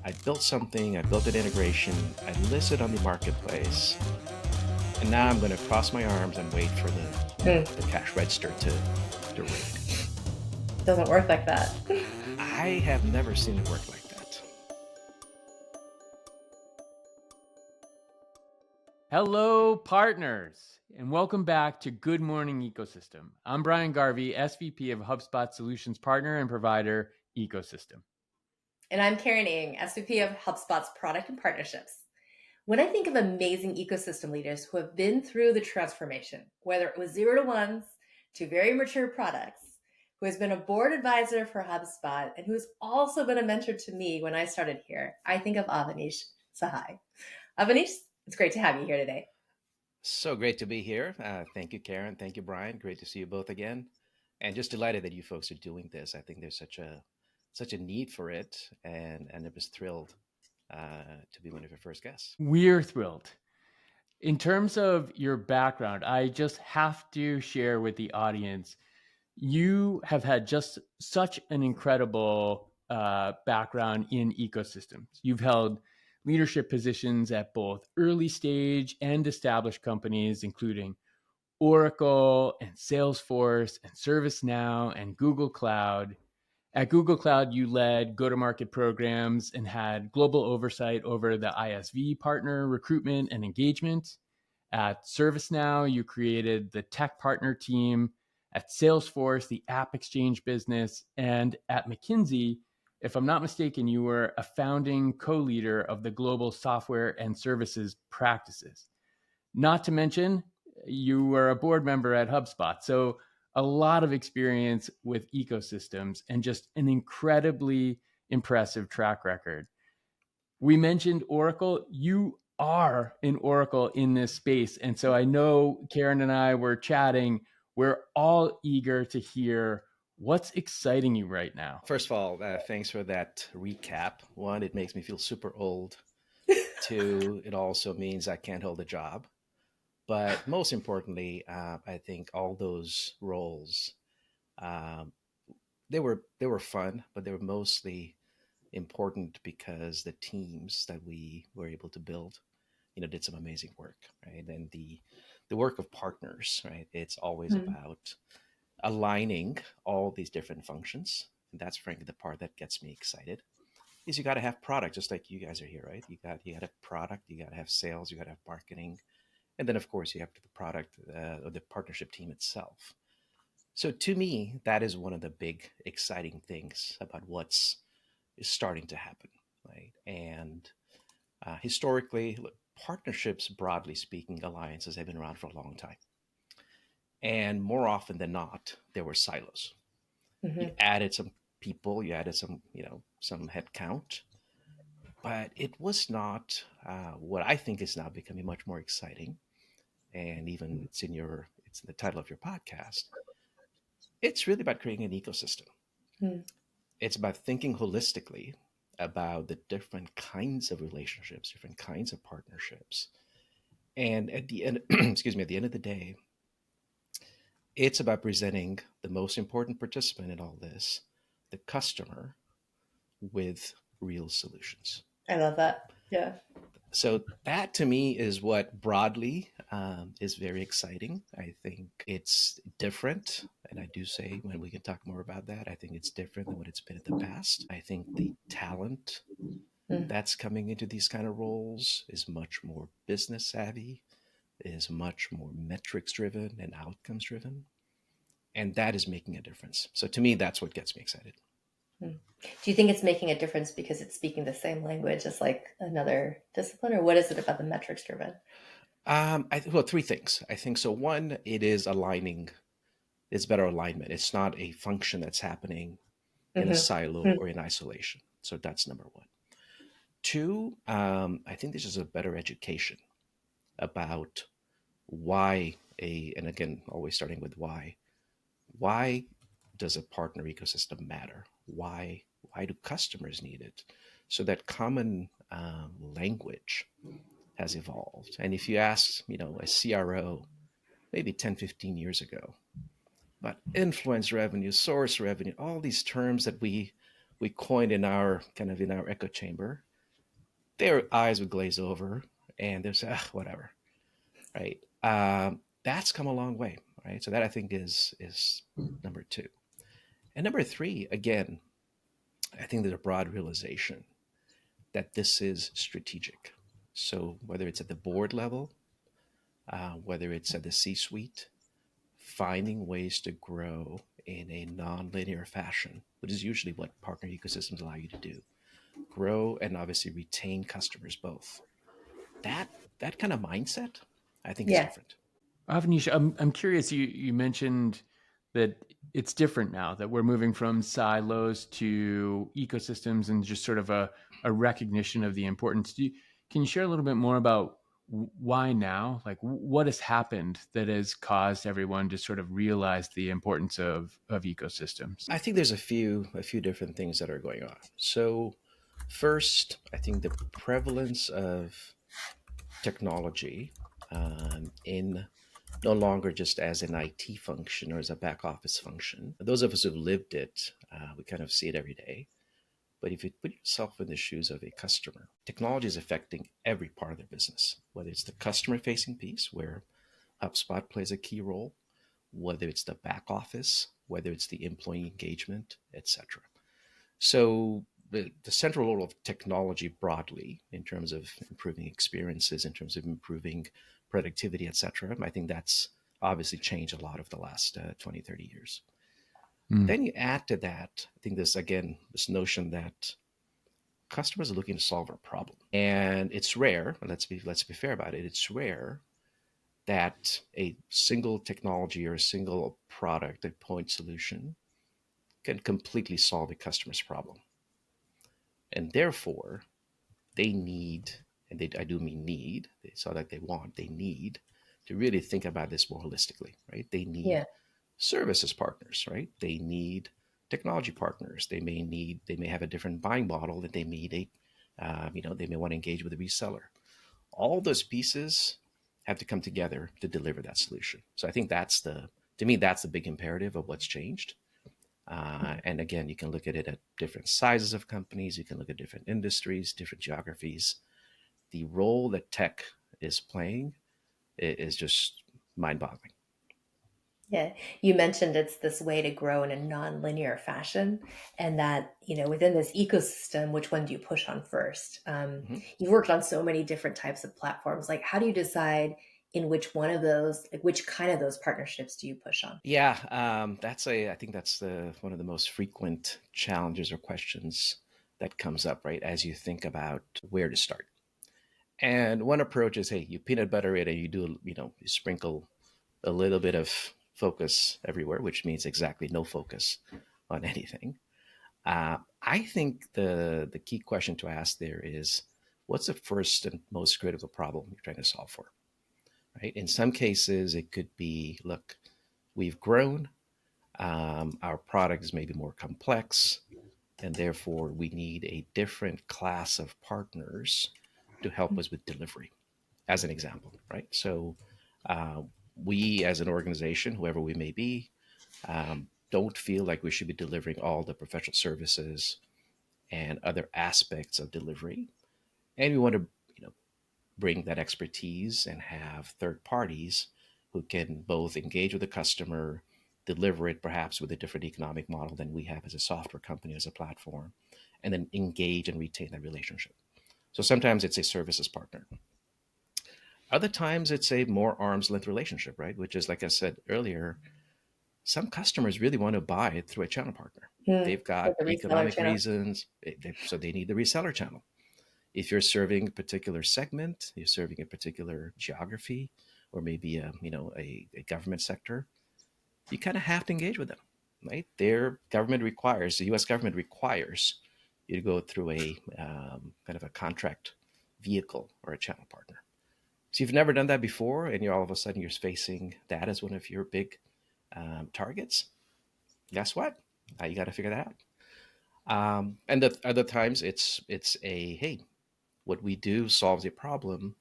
I built something, I built an integration, I listed on the marketplace, and now I'm going to cross my arms and wait for Mm, the cash register to ring. doesn't work like that. I have never seen it work like that. Hello, partners, and welcome back to Good Morning Ecosystem. I'm Brian Garvey, SVP of HubSpot Solutions Partner and Provider Ecosystem. And I'm Karen Ng, SVP of HubSpot's Product and Partnerships. When I think of amazing ecosystem leaders who have been through the transformation, whether it was 0 to 1s to very mature products, who has been a board advisor for HubSpot, and who's also been a mentor to me when I started here, I think of Avanish Sahai. Avanish, it's great to have you here today. So great to be here. Thank you, Karen. Thank you, Brian. Great to see you both again. And just delighted that you folks are doing this. I think there's such a need for it, and I was thrilled to be one of your first guests. We're thrilled. In terms of your background, I just have to share with the audience, you have had just such an incredible background in ecosystems. You've held leadership positions at both early stage and established companies, including Oracle and Salesforce and ServiceNow and Google Cloud. At Google Cloud, you led go-to-market programs and had global oversight over the ISV partner recruitment and engagement. At ServiceNow, you created the tech partner team. At Salesforce, the app exchange business. And at McKinsey, if I'm not mistaken, you were a founding co-leader of the global software and services practices. Not to mention, you were a board member at HubSpot. So a lot of experience with ecosystems and just an incredibly impressive track record. We mentioned Oracle. You are an Oracle in this space. And so I know Karen and I were chatting. We're all eager to hear what's exciting you right now. First of all, thanks for that recap. One, it makes me feel super old. Two, it also means I can't hold a job. But most importantly, I think all those roles, um, they were fun, but they were mostly important because the teams that we were able to build, did some amazing work, right? And the work of partners, right? It's always Mm. about aligning all these different functions, and that's frankly the part that gets me excited. Is you got to have product, just like you guys are here, right? You got to have product, you got to have sales, you got to have marketing, and then of course you have the product or the partnership team itself. So to me, that is one of the big exciting things about what's is starting to happen, right? And historically, look, partnerships, broadly speaking, alliances have been around for a long time, and more often than not, there were silos. You Mhm. added some people, you added some headcount, but it was not what I think is now becoming much more exciting. And even it's in the title of your podcast. It's really about creating an ecosystem. Mm. It's about thinking holistically about the different kinds of relationships, different kinds of partnerships. And at the end, excuse me, at the end of the day, it's about presenting the most important participant in all this, the customer, with real solutions. I love that. Yeah. So that to me is what broadly is very exciting. I think it's different. And I do say when we can talk more about that, I think it's different than what it's been in the past. I think the talent Mm. that's coming into these kind of roles is much more business savvy, is much more metrics driven and outcomes driven. And that is making a difference. So to me, that's what gets me excited. Mm. Do you think it's making a difference because it's speaking the same language as like another discipline, or what is it about the metrics driven? Well, three things. I think so. One, it is aligning, it's better alignment. It's not a function that's happening in a Hmm. silo or in isolation. So that's number one. Two, I think this is a better education about and again, always starting with why does a partner ecosystem matter? Why do customers need it? So that common language has evolved. And if you ask, a CRO maybe 10, 15 years ago, but influence revenue, source revenue, all these terms that we coined in our echo chamber, their eyes would glaze over and they'll say, ah, whatever, right? That's come a long way, right? So that I think is number two. And number three, again, I think there's a broad realization that this is strategic. So whether it's at the board level, whether it's at the C-suite, finding ways to grow in a non-linear fashion, which is usually what partner ecosystems allow you to do, grow and obviously retain customers both. That that kind of mindset, I think, is Yeah. different. Avanish, I'm curious. You mentioned that it's different now that we're moving from silos to ecosystems and just sort of a recognition of the importance. Can you share a little bit more about why now? Like, what has happened that has caused everyone to sort of realize the importance of ecosystems? I think there's a few different things that are going on. So first, I think the prevalence of technology in no longer just as an IT function or as a back office function. Those of us who've lived it, we kind of see it every day. But if you put yourself in the shoes of a customer, technology is affecting every part of their business, whether it's the customer facing piece where HubSpot plays a key role, whether it's the back office, whether it's the employee engagement, etc. So the central role of technology broadly in terms of improving experiences, in terms of improving productivity, etc., I think that's obviously changed a lot over the last 20, 30 years. Mm. Then you add to that, I think this, again, this notion that customers are looking to solve a problem. And it's rare, and let's be fair about it, it's rare that a single technology or a single product, a point solution, can completely solve a customer's problem. And therefore, they need, and I do mean need, it's not like they want, they need to really think about this more holistically, right? They need Yeah. services partners, right? They need technology partners. They may have a different buying model that they need they may want to engage with a reseller. All those pieces have to come together to deliver that solution. So I think to me, that's the big imperative of what's changed. And again, you can look at it at different sizes of companies. You can look at different industries, different geographies. The role that tech is playing is just mind-boggling. Yeah, you mentioned it's this way to grow in a non-linear fashion, and that, within this ecosystem, which one do you push on first? Mhm. You've worked on so many different types of platforms. Like, how do you decide in which one of those, like, which kind of those partnerships do you push on? Yeah, I think that's one of the most frequent challenges or questions that comes up, right, as you think about where to start. And one approach is, hey, you peanut butter it and you sprinkle a little bit of focus everywhere, which means exactly no focus on anything. I think the key question to ask there is, what's the first and most critical problem you're trying to solve for? Right. In some cases, it could be, look, we've grown, our product is maybe more complex, and therefore we need a different class of partners to help us with delivery, as an example, right? So uh, we, as an organization, whoever we may be, don't feel like we should be delivering all the professional services and other aspects of delivery, and we want to, bring that expertise and have third parties who can both engage with the customer, deliver it perhaps with a different economic model than we have as a software company, as a platform, and then engage and retain that relationship. So sometimes it's a services partner. Other times it's a more arm's length relationship, right? Which is, like I said earlier, some customers really want to buy it through a channel partner. They've Like got the reseller economic channel. reasons, so they need the reseller channel. If you're serving a particular segment, you're serving a particular geography, or maybe a government sector, you kind of have to engage with them, right? The U.S. government requires you to go through a kind of a contract vehicle or a channel partner. So you've never done that before, and you're all of a sudden you're facing that as one of your big targets. Guess what? You got to figure that out. And the other times it's a, hey, what we do solves a problem,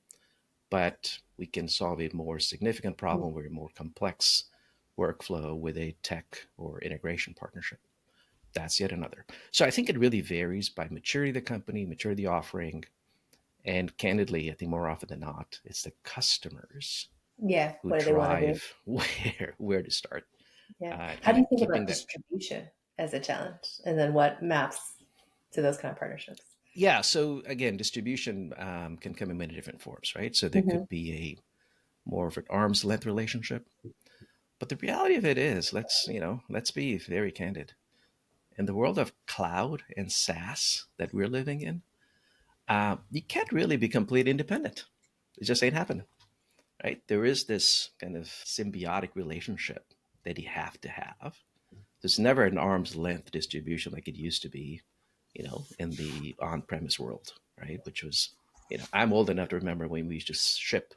but we can solve a more significant problem with a more complex workflow with a tech or integration partnership. That's yet another. So I think it really varies by maturity of the company, maturity of the offering, And candidly, I think more often than not, it's the customers Yeah. who What do they want to do? drive where to start. Yeah. How Kind do of you think keeping about that. distribution as a challenge? And then what maps to those kind of partnerships? Yeah. So again, distribution can come in many different forms, right? So there Hmm. could be a more of an arm's length relationship. But the reality of it is, let's be very candid. In the world of cloud and SaaS that we're living in, you can't really be completely independent. It just ain't happening, right? There is this kind of symbiotic relationship that you have to have. There's never an arm's length distribution like it used to be, in the on-premise world, right? Which was, I'm old enough to remember when we used to ship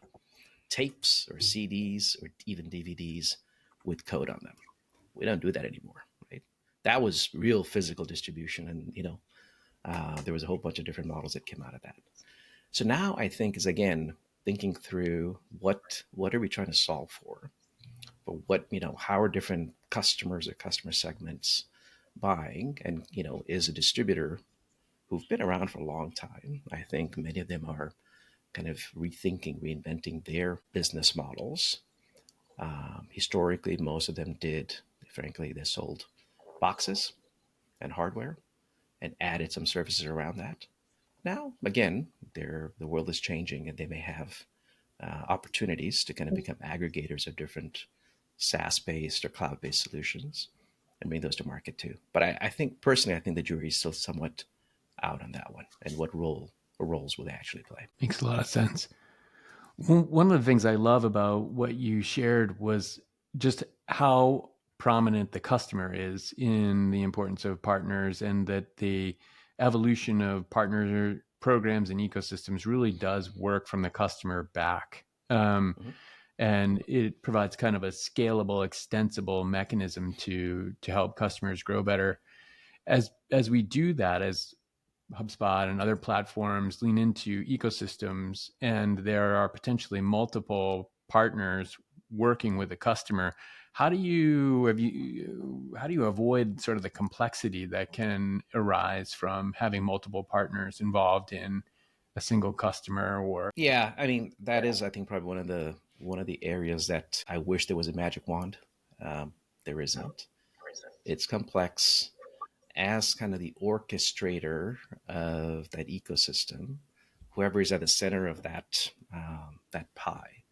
tapes or CDs or even DVDs with code on them. We don't do that anymore, right? That was real physical distribution, and there was a whole bunch of different models that came out of that. So now I think is again thinking through what are we trying to solve for, but how are different customers or customer segments buying, and is a distributor who've been around for a long time. I think many of them are kind of rethinking, reinventing their business models. Historically, most of them did, frankly, they sold boxes and hardware and added some services around that. Now, again, the world is changing, and they may have opportunities to kind of become aggregators of different SaaS-based or cloud-based solutions and bring those to market too. But I think personally, I think the jury is still somewhat out on that one, and what role or roles will they actually play. Makes a lot of sense. One of the things I love about what you shared was just how prominent the customer is in the importance of partners, and that the evolution of partner programs and ecosystems really does work from the customer back. Mhm. And it provides kind of a scalable, extensible mechanism to help customers grow better. As we do that, as HubSpot and other platforms lean into ecosystems, and there are potentially multiple partners working with a customer, how do you avoid sort of the complexity that can arise from having multiple partners involved in a single customer? Or Yeah, I mean that is, I think, probably one of the areas that I wish there was a magic wand. There isn't. It's complex. As kind of the orchestrator of that ecosystem, whoever is at the center of that pie,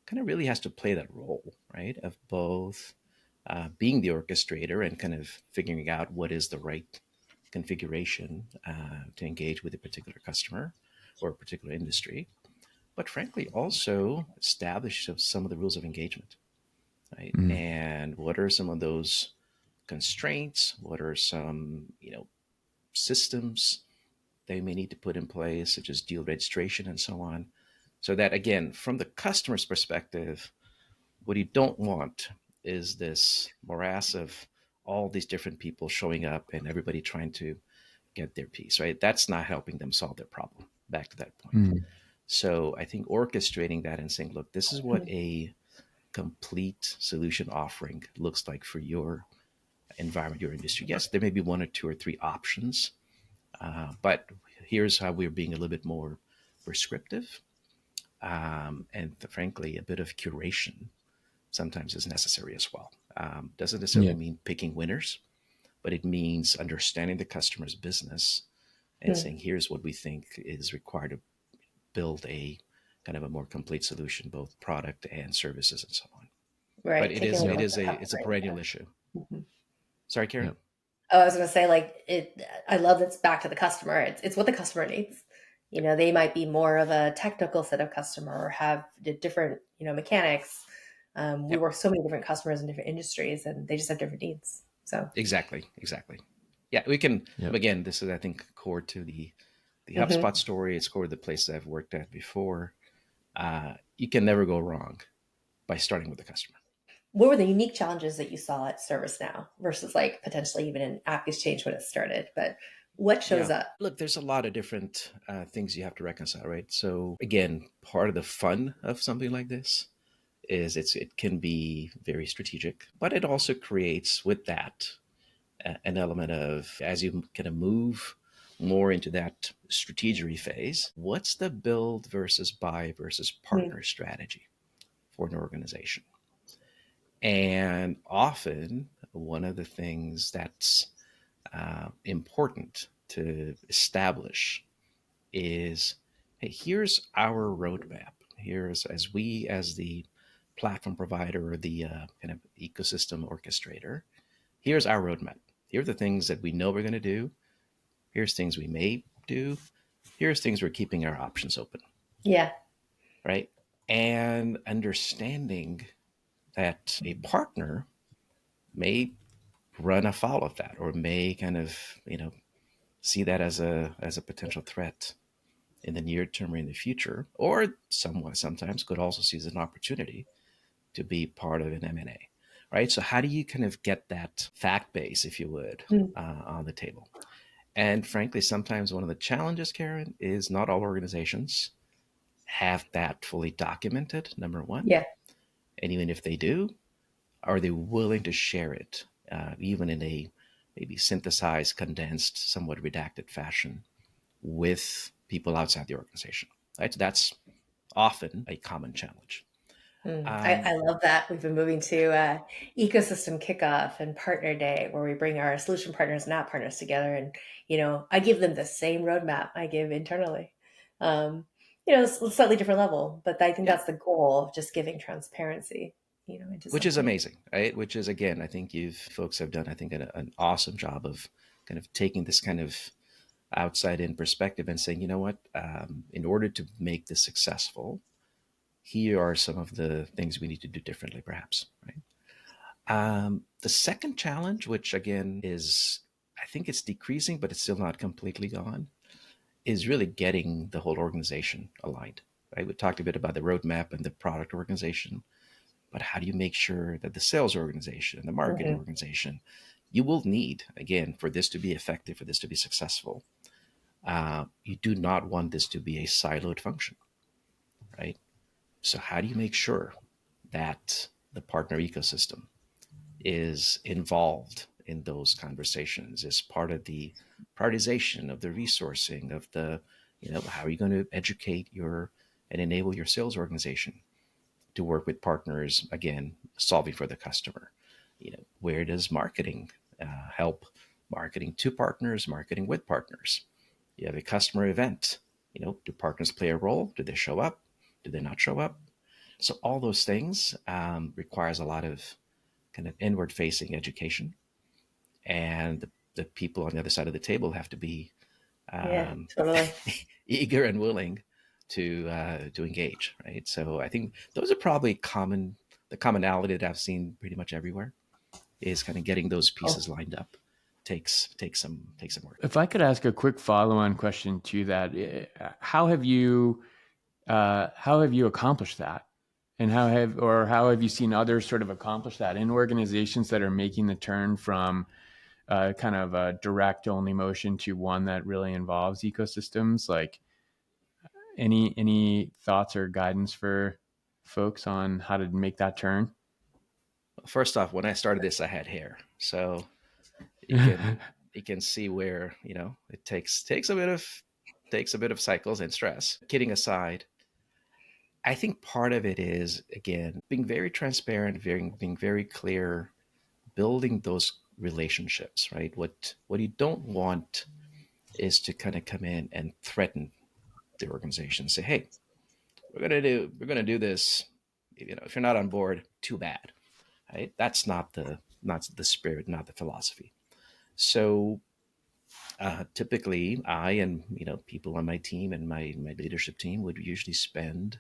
kind of really has to play that role, right? Of both being the orchestrator and kind of figuring out what is the right configuration to engage with a particular customer or a particular industry, but frankly also establish some of the rules of engagement, right? Mm, And what are some of those constraints? What are some systems they may need to put in place, such as deal registration and so on? So that again, from the customer's perspective, what you don't want is this morass of all these different people showing up and everybody trying to get their piece, right? That's not helping them solve their problem. Back to that point. mm, So I think orchestrating that and saying, look, this is what a complete solution offering looks like for your environment, your industry. Yes, there may be one or two or three options, but here's how we're being a little bit more prescriptive. And frankly, a bit of curation sometimes is necessary as well. Doesn't necessarily yeah. mean picking winners, but it means understanding the customer's business and Hmm. saying, here's what we think is required to build a kind of a more complete solution, both product and services and so on. But Right. it Taking is a it look at is the a it's a customer. perennial issue. Mhm. Sorry, Karen. Yep. Oh, I was going to say, like it. I love that's back to the customer. It's what the customer needs. They might be more of a technical set of customer or have different, mechanics. We Yep. work with so many different customers in different industries, and they just have different needs. So, Exactly. Yeah, we can. Yep. Again, this is, I think, core to the mhm. HubSpot story. It's core to the places I've worked at before. You can never go wrong by starting with the customer. What were the unique challenges that you saw at ServiceNow versus like potentially even an app exchange when it started? But what shows Yeah. up? Look, there's a lot of different things you have to reconcile, right? So again, part of the fun of something like this is it can be very strategic, but it also creates with that an element of, as you kind of move more into that strategery phase, what's the build versus buy versus Mm. partner strategy for an organization? And often, one of the things that's important to establish is, hey, here's our roadmap. Here's, as we, as the platform provider or the kind of ecosystem orchestrator, here's our roadmap. Here are the things that we know we're going to do. Here's things we may do. Here's things we're keeping our options open, Yeah. right? And understanding that a partner may run afoul of that, or may kind of, see that as a potential threat in the near term or in the future, or somewhat sometimes could also see as an opportunity to be part of an M&A, right? So how do you kind of get that fact base, if you would, Mm. on the table? And frankly, sometimes one of the challenges, Karen, is not all organizations have that fully documented, number one. Yeah. And even if they do, are they willing to share it, even in a maybe synthesized, condensed, somewhat redacted fashion with people outside the organization? Right? So that's often a common challenge. Mm. Um, I love that. We've been moving to ecosystem kickoff and partner day, where we bring our solution partners and app partners together. And, I give them the same roadmap I give internally. It's a slightly different level, but I think yeah, that's the goal of just giving transparency, into which is something. amazing, right? Which is, again, I think you folks have done, I think, an awesome job of kind of taking this kind of outside in perspective and saying, you know what, in order to make this successful, here are some of the things we need to do differently, perhaps, right? The second challenge, which again is, I think it's decreasing, but it's still not completely gone, is really getting the whole organization aligned, right? We talked a bit about the roadmap and the product organization, but how do you make sure that the sales organization and the marketing Hmm. organization, you will need, again, for this to be effective, for this to be successful, you do not want this to be a siloed function, right? So, how do you make sure that the partner ecosystem is involved in those conversations, is part of the prioritization of the resourcing of the, how are you going to educate your and enable your sales organization to work with partners, again, solving for the customer? Where does marketing help? Marketing to partners, marketing with partners. You have a customer event. Do partners play a role? Do they show up? Do they not show up? So all those things requires a lot of kind of inward facing education, and the people on the other side of the table have to be Yeah, um, totally. eager and willing to engage, right? So I think those are probably the commonality that I've seen pretty much everywhere, is kind of getting those Cool. pieces lined up. Takes some work. If I could ask a quick follow-on question to that, how have you accomplished that? And how have you seen others sort of accomplish that in organizations that are making the turn from kind of a direct only motion to one that really involves ecosystems? Like any thoughts or guidance for folks on how to make that turn? First off, when I started this, I had hair, so you can you can see where it takes a bit of cycles and stress. Kidding aside, I think part of it is, again, being very transparent, being very clear, building those relationships, right? What you don't want is to kind of come in and threaten the organization, say, hey, we're gonna do this. If you're not on board, too bad. Right? That's not the spirit, not the philosophy. So typically, I and people on my team and my leadership team would usually spend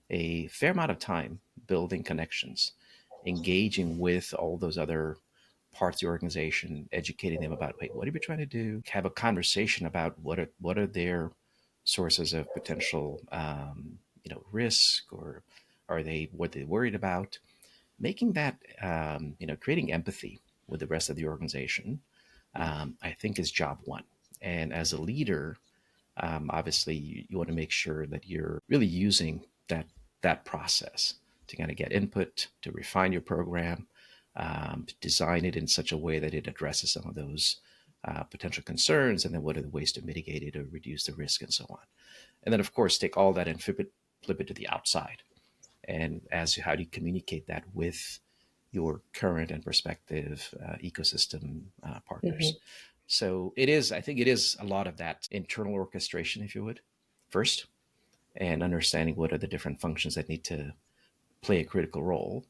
a fair amount of time building connections, engaging with all those other parts of the organization, educating them about, wait, what are we trying to do? Have a conversation about what are their sources of potential, risk, or are they what they're worried about? Making that, creating empathy with the rest of the organization, I think is job one. And as a leader, obviously you want to make sure that you're really using that process to kind of get input, to refine your program, to design it in such a way that it addresses some of those potential concerns, and then what are the ways to mitigate it or reduce the risk and so on. And then, of course, take all that and flip it to the outside. And how do you communicate that with your current and prospective ecosystem partners? Mhm. So I think it is a lot of that internal orchestration, if you would, first, and understanding what are the different functions that need to play a critical role,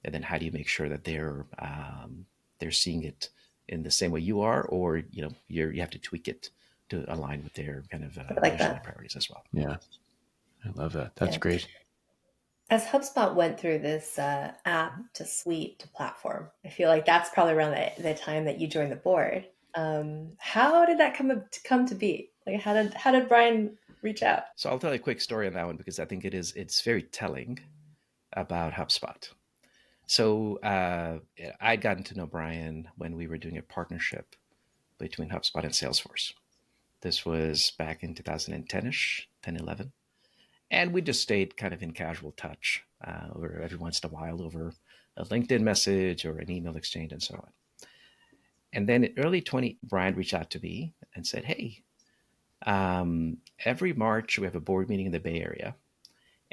and then how do you make sure that they're seeing it in the same way you are, or you have to tweak it to align with their kind of I like vision and that. priorities as well. Yeah, I love that. That's Yeah. great. As HubSpot went through this app to suite to platform, I feel like that's probably around the time that you joined the board. How did that come to be? Like, how did Brian reach out? So I'll tell you a quick story on that one because I think it's very telling about HubSpot. So I'd gotten to know Brian when we were doing a partnership between HubSpot and Salesforce. This was back in 2010-ish, 10, 11. And we just stayed kind of in casual touch over every once in a while over a LinkedIn message or an email exchange and so on. And then in early 20, Brian reached out to me and said, hey, every March we have a board meeting in the Bay Area,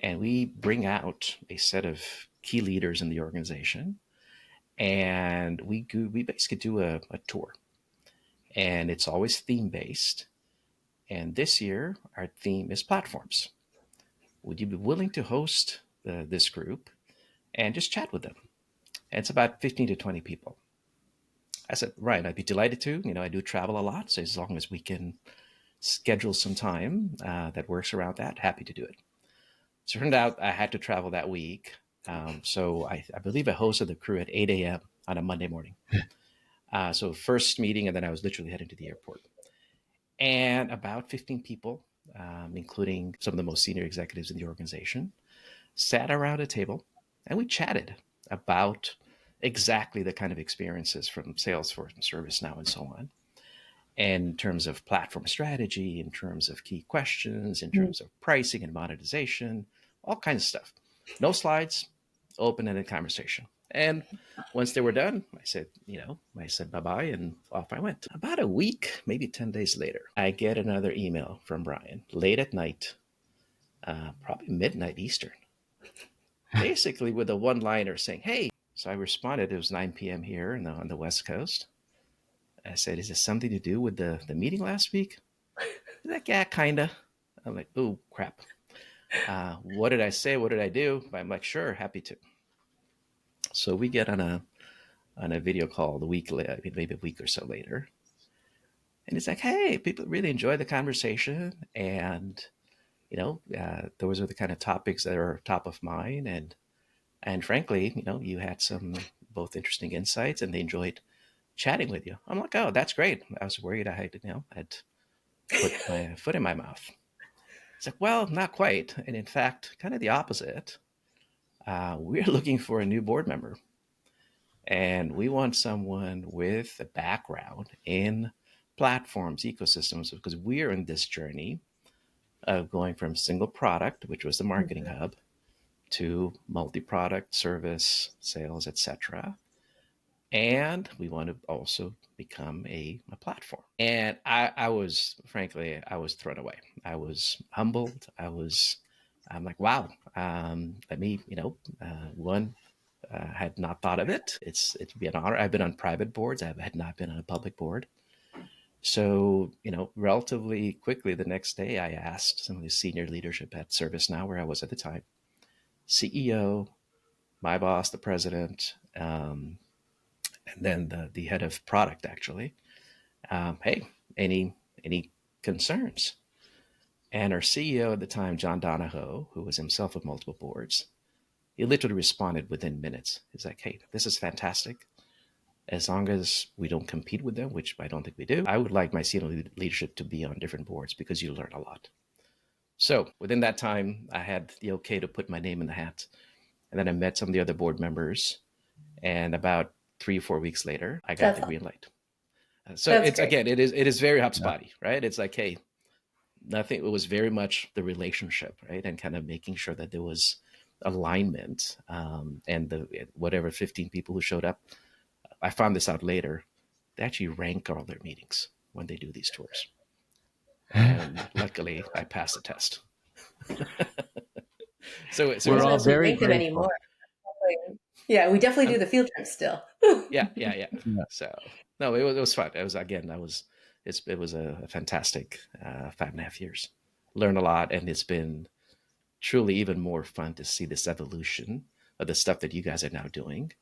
and we bring out a set of key leaders in the organization, and we basically do a tour. And it's always theme-based. And this year, our theme is platforms. Would you be willing to host this group and just chat with them? And it's about 15 to 20 people. I said, Ryan, I'd be delighted to. I do travel a lot. So as long as we can schedule some time that works around that, happy to do it. So it turned out I had to travel that week. So I believe I hosted the crew at 8 a.m. on a Monday morning. So first meeting, and then I was literally heading to the airport. And about 15 people, including some of the most senior executives in the organization, sat around a table and we chatted about exactly the kind of experiences from Salesforce and ServiceNow and so on. And in terms of platform strategy, in terms of key questions, in terms of pricing and monetization, all kinds of stuff. No slides, open-ended conversation. And once they were done, I said bye-bye, and off I went. About a week, maybe 10 days later, I get another email from Brian late at night, probably midnight Eastern, basically with a one-liner saying, hey. So I responded, it was 9 p.m. here on the West Coast. I said, is this something to do with the meeting last week? He's like, yeah, kind of. I'm like, oh, crap. What did I say? What did I do? I'm like, sure, happy to. So we get on a video call maybe a week or so later. And it's like, hey, people really enjoy the conversation. And, those are the kind of topics that are top of mind. And frankly, you had some both interesting insights and they enjoyed chatting with you. I'm like, oh, that's great. I was worried I'd put my foot in my mouth. It's like, well, not quite. And in fact, kind of the opposite. We're looking for a new board member. And we want someone with a background in platforms, ecosystems, because we're in this journey of going from single product, which was the marketing hub, to multi-product, service, sales, etc. And we want to also become a platform. And I was, frankly, I was thrown away. I was humbled. I'm like, wow, let me, had not thought of it. It'd be an honor. I've been on private boards. I had not been on a public board. So, relatively quickly the next day, I asked some of the senior leadership at ServiceNow, where I was at the time, CEO, my boss, the president, and then the head of product, actually, hey, any concerns? And our CEO at the time, John Donahoe, who was himself on multiple boards, he literally responded within minutes. He's like, hey, this is fantastic. As long as we don't compete with them, which I don't think we do, I would like my senior leadership to be on different boards because you learn a lot. So within that time, I had the okay to put my name in the hat. And then I met some of the other board members. And about 3 or 4 weeks later, I got the green light. So it's great. Again, it is very HubSpotty, right? It's like, hey, nothing. It was very much the relationship, right? And kind of making sure that there was alignment, and whatever 15 people who showed up. I found this out later. they actually rank all their meetings when they do these tours. And luckily, I passed the test. So I We're don't know all if we very rank them grateful. anymore. Yeah, we definitely um, do the field trip still. yeah. Yeah. So no, it was fun. It was again, it was a fantastic 5.5 years. Learned a lot, and it's been truly even more fun to see this evolution of the stuff that you guys are now doing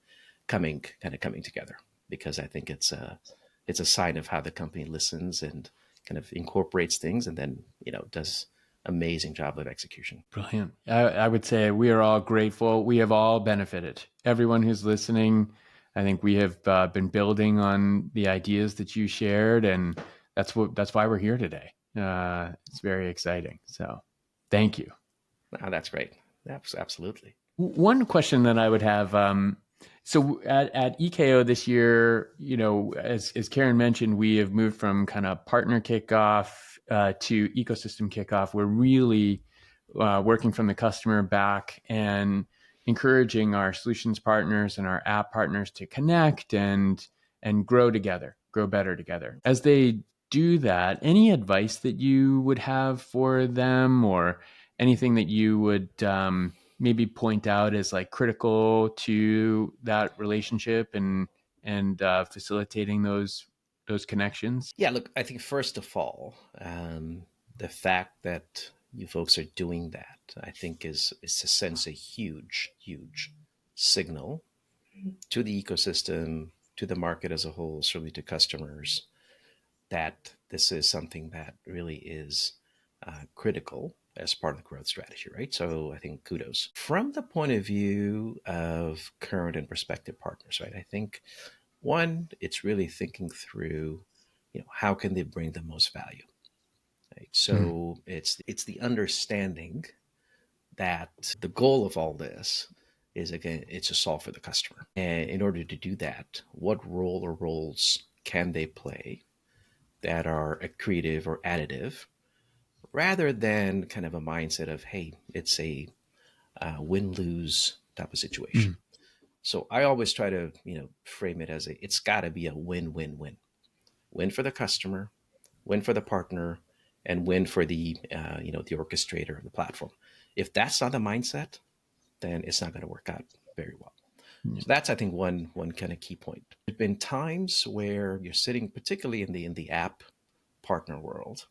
coming together, because I think it's a sign of how the company listens and kind of incorporates things, and then does amazing job of execution. Brilliant. I would say we are all grateful. We have all benefited. Everyone who's listening, I think we have been building on the ideas that you shared, and that's why we're here today. It's very exciting. So, thank you. Oh, that's great. Absolutely. One question that I would have. So at EKO this year, as Karen mentioned, we have moved from kind of partner kickoff to ecosystem kickoff. We're really working from the customer back and encouraging our solutions partners and our app partners to connect and grow together, grow better together. As they do that, any advice that you would have for them, or anything that you would maybe point out as like critical to that relationship and facilitating those connections? Yeah, look, I think first of all, the fact that you folks are doing that, I think is to sends a huge signal to the ecosystem, to the market as a whole, certainly to customers, that this is something that really is critical as part of the growth strategy, right? So I think kudos. From the point of view of current and prospective partners, right? I think one, it's really thinking through, how can they bring the most value, right? So it's the understanding that the goal of all this is, again, it's to solve for the customer. And in order to do that, what role or roles can they play that are accretive or additive, rather than kind of a mindset of, hey, it's a win-lose type of situation. So I always try to, frame it as it's got to be a win-win-win. Win for the customer, win for the partner, and win for the orchestrator of the platform. If that's not the mindset, then it's not going to work out very well. So that's, I think, one kind of key point. There's been times where you're sitting, particularly in the app partner world,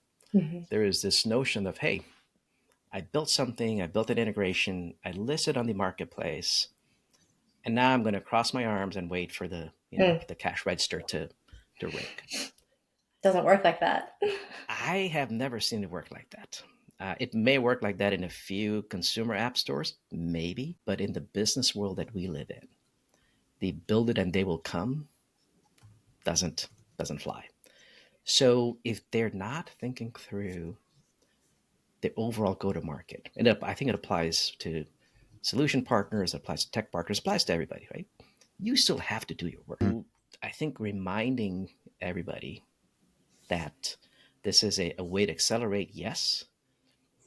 there is this notion of, hey, I built something, I built an integration, I listed on the marketplace, and now I'm going to cross my arms and wait for the cash register to ring. Doesn't work like that. I have never seen it work like that. It may work like that in a few consumer app stores, maybe, but in the business world that we live in, the build it and they will come doesn't fly. So if they're not thinking through the overall go to market, and I think it applies to solution partners, it applies to tech partners, it applies to everybody, right? You still have to do your work. I think reminding everybody that this is a way to accelerate, yes,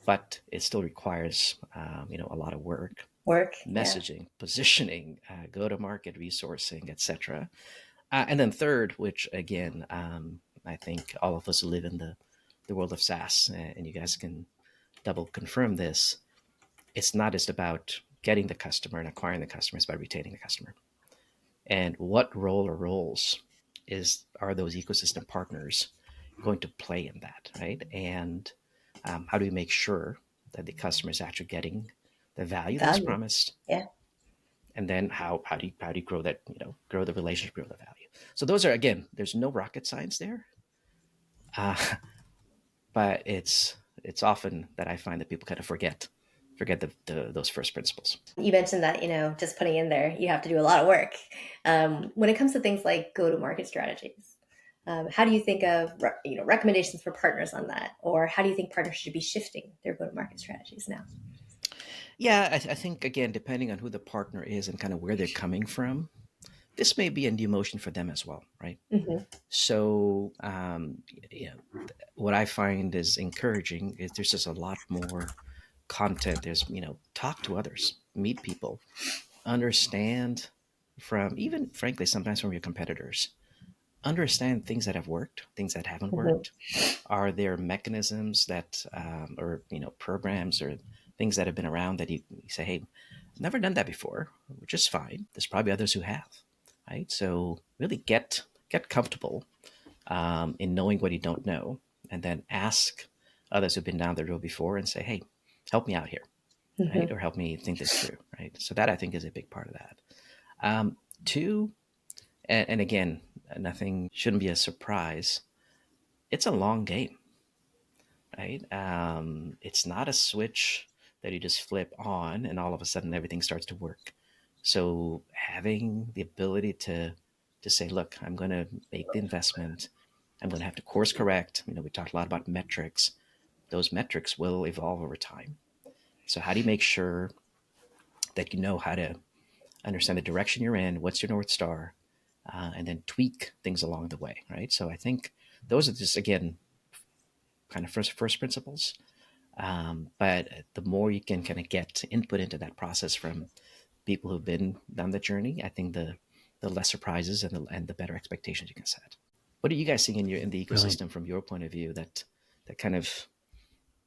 but it still requires a lot of work, Yeah. messaging, positioning, go to market resourcing, etc. And then third, which again, I think all of us who live in the world of SaaS, and you guys can double confirm this, it's not just about getting the customer and acquiring the customer, it's about retaining the customer. And what role or roles are those ecosystem partners going to play in that, right? And how do we make sure that the customer is actually getting the value that's Value. promised? Yeah. And then how do you grow that, grow the relationship, grow the value? So those are, again, there's no rocket science there, uh, but it's often that I find that people kind of forget those first principles. You mentioned that, just putting in there, you have to do a lot of work. When it comes to things like go-to-market strategies, how do you think of recommendations for partners on that? Or how do you think partners should be shifting their go-to-market strategies now? Yeah, I think, again, depending on who the partner is and kind of where they're coming from, this may be a new motion for them as well, right? Mm-hmm. So, what I find is encouraging is there's just a lot more content. There's, talk to others, meet people, understand from, even frankly, sometimes from your competitors, understand things that have worked, things that haven't Mhm. worked. Are there mechanisms that, or programs or things that have been around that you say, hey, never done that before, which is fine. There's probably others who have, right? So really get comfortable in knowing what you don't know, and then ask others who've been down the road before and say, hey, help me out here, right? Mhm. Or help me think this through, right? So that I think is a big part of that. Two, and again, nothing shouldn't be a surprise. It's a long game, right? It's not a switch that you just flip on and all of a sudden everything starts to work. So having the ability to say, look, I'm going to make the investment. I'm going to have to course correct. We talked a lot about metrics. Those metrics will evolve over time. So how do you make sure that you know how to understand the direction you're in? What's your North Star? And then tweak things along the way, right? So I think those are just, again, kind of first principles. But the more you can kind of get input into that process from people who've been down the journey, I think the less surprises and the better expectations you can set. What are you guys seeing in the Brilliant. ecosystem from your point of view that kind of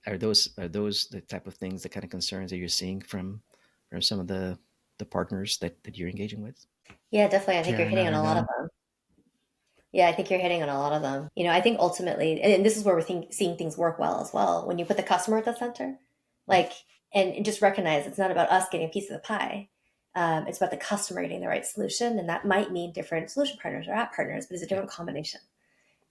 are those the type of things, the kind of concerns that you're seeing from some of the partners that you're engaging with? Yeah, definitely. I think you're Karen, hitting on other a lot of than them. Yeah, I think you're hitting on a lot of them. I think ultimately, and this is where we're seeing things work well as well. When you put the customer at the center, like, and just recognize it's not about us getting a piece of the pie. It's about the customer getting the right solution, and that might mean different solution partners or app partners, but it's a Yeah, different combination.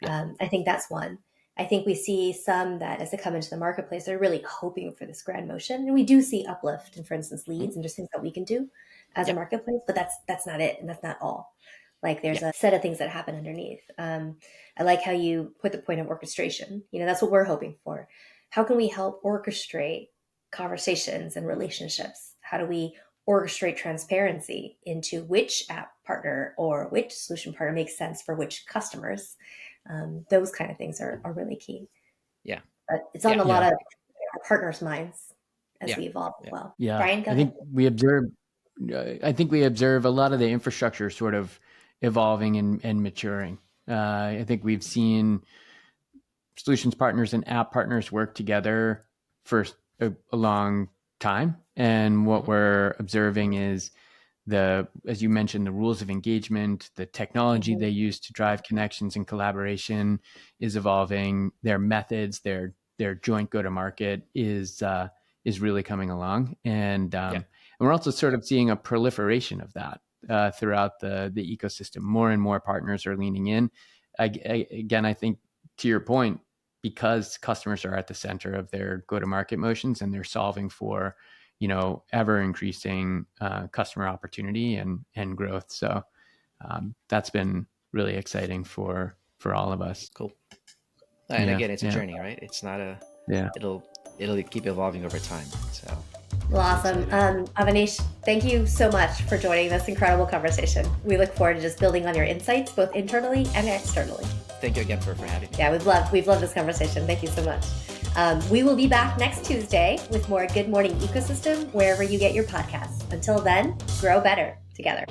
yeah, I think that's one. I think we see some that as they come into the marketplace, they're really hoping for this grand motion, and we do see uplift and, for instance, mhm, leads and just things that we can do as a yeah, marketplace. But that's not it, and that's not all. Like yeah, there's a set of things that happen underneath. I like how you put the point of orchestration. That's what we're hoping for. How can we help orchestrate conversations and relationships? How do we orchestrate transparency into which app partner or which solution partner makes sense for which customers? Those kind of things are really key. yeah, But it's on yeah, a lot yeah, of our partners' minds as yeah, we evolve as yeah, well. yeah, Brian, go I ahead. think we observe. I think we observe a lot of the infrastructure sort of evolving and maturing. I think we've seen solutions partners and app partners work together for a long time, and what mhm, we're observing is as you mentioned, the rules of engagement, the technology Mhm. they use to drive connections and collaboration is evolving. Their methods, their joint go to market is really coming along, yeah, and we're also sort of seeing a proliferation of that throughout the ecosystem. More and more partners are leaning in. Again, I think to your point, because customers are at the center of their go to market motions and they're solving for ever increasing customer opportunity and growth. So that's been really exciting for all of us. cool. And Yeah, again, it's a yeah, journey, right? It's not a yeah. it'll it'll keep evolving over time. So Well, really awesome. exciting. Avanish, thank you so much for joining this incredible conversation. We look forward to just building on your insights, both internally and externally. Thank you again for having me. Yeah, we've loved this conversation. Thank you so much. We will be back next Tuesday with more Good Morning Ecosystem wherever you get your podcasts. Until then, grow better together.